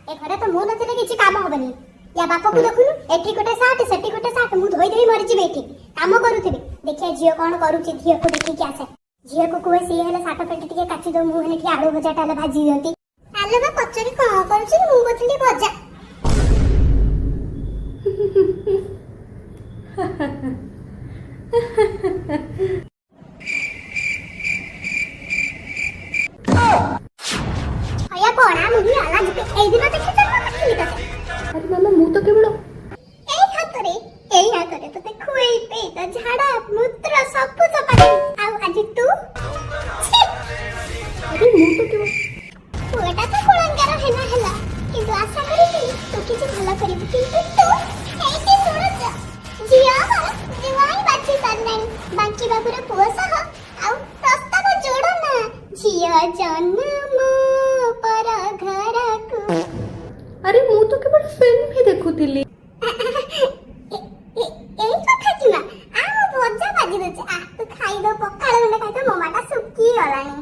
ए घरे तो मु नथिले किछि काम होबनी या बापा को देखुनु एठी गोटे साट सेठी गोटे साट मु धोई देई मरि जिबे एठी काम करूथिबे देखिया झियो कोन करूछि झियो को देखि के आसे झियो को कुए सी हेले साट पेटी टिके काची दो मु हेने आलू भजा टाले भाजी दियंती आले बा पचरी को करूछि मु गोथली भजा अया कोणा मुही आला जिते ए दिन देखि चल मत लिखा अरे मामा मु तो केवल एई हातरे तो खुई पे त झाडा मूत्र सब सफा आ आज तू छी अरे मु तो केवल पुएटा तो कुळंगार हेना हेला किंतु आशा करी तू किछि भला करिबु किंतु तू एठी सुरज जिया जीवाई बाची सारनाई बाकी बाबूरे पुଅ सह आ प्रस्ताव जोड़ ना जिया जन्म पर घर को अरे मु तो केवल फिल्म ही देखुतिली এই কথা কিনা আ মো ভজা ভাজি দছে আ তু খাই দো পকাଳ গଣ୍ଡେ ଖାଇ ଦो ମୋ ମାଟା ଶୁକି ଗଲାଣି